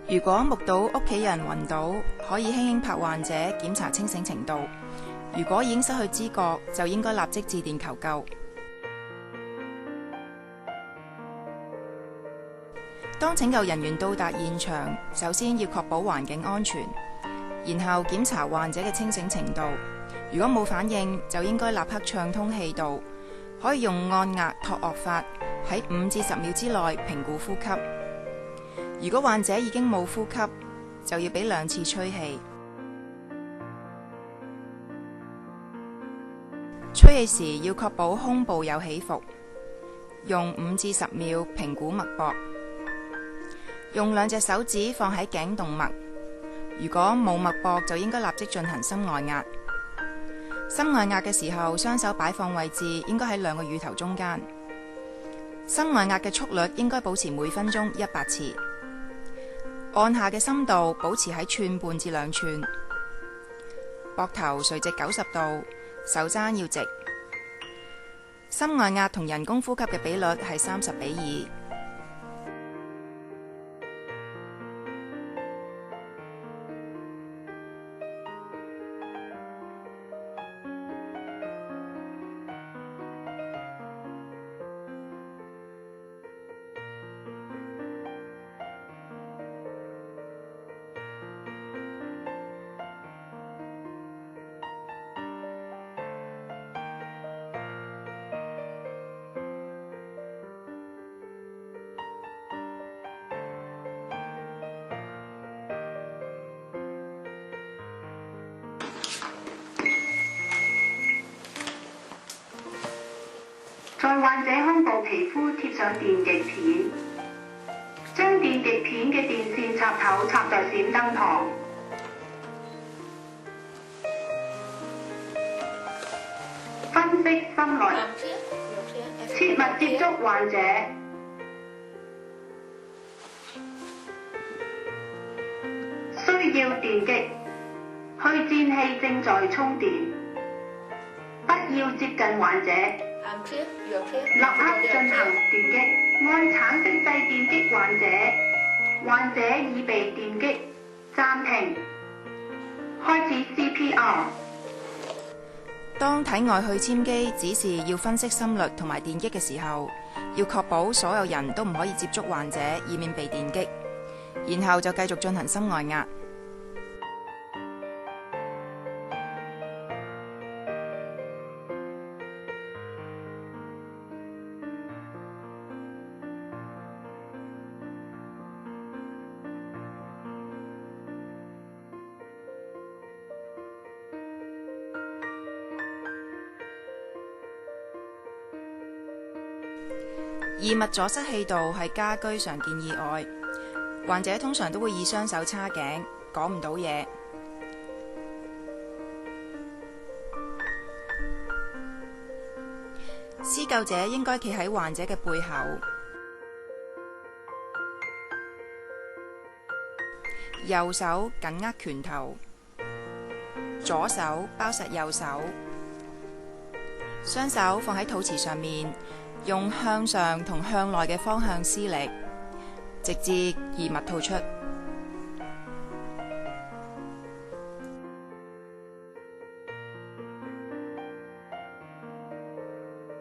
如果目睹屋企人暈倒，可以輕輕拍患者檢查清醒程度。如果已經失去知覺，就應該立即致電求救。當拯救人員到達現場，首先要確保環境安全，然後檢查患者嘅清醒程度。如果冇反應，就應該立刻暢通氣道，可以用按壓托顎法喺5至10秒之內評估呼吸。如果患者已經冇呼吸，就要俾2次吹氣。吹氣時要確保胸部有起伏，用5至10秒評估脈搏。用2隻手指放喺頸動脈，如果冇脈搏，就應該立即進行心外壓。心外壓嘅時候，雙手擺放位置應該喺2個乳頭中間。心外壓嘅速率應該保持每分鐘100次。按下嘅深度保持喺1.5寸至2寸。膊頭垂直90度，手踭要直。心外壓同人工呼吸嘅比率係30:2。在患者胸部皮膚貼上電極片，將電極片嘅電線插頭插在閃燈旁。分析心率，切勿接觸患者。需要電擊，去顫器正在充電，不要接近患者。立刻進行電擊，按橙色掣電擊患者。患者已被電擊，暫停，開始 CPR。當體外去顫機指示要分析心率同埋電擊嘅時候，要確保所有人都唔可以接觸患者，以免被電擊。然後就繼續進行心外壓。異物阻塞氣道係家居常見意外，患者通常都會以雙手叉頸，講唔到嘢。施救者應該企喺患者嘅背後，右手緊握拳頭，左手包實右手，雙手放喺肚臍上面，用向上同向內嘅方向施力，直至異物吐出。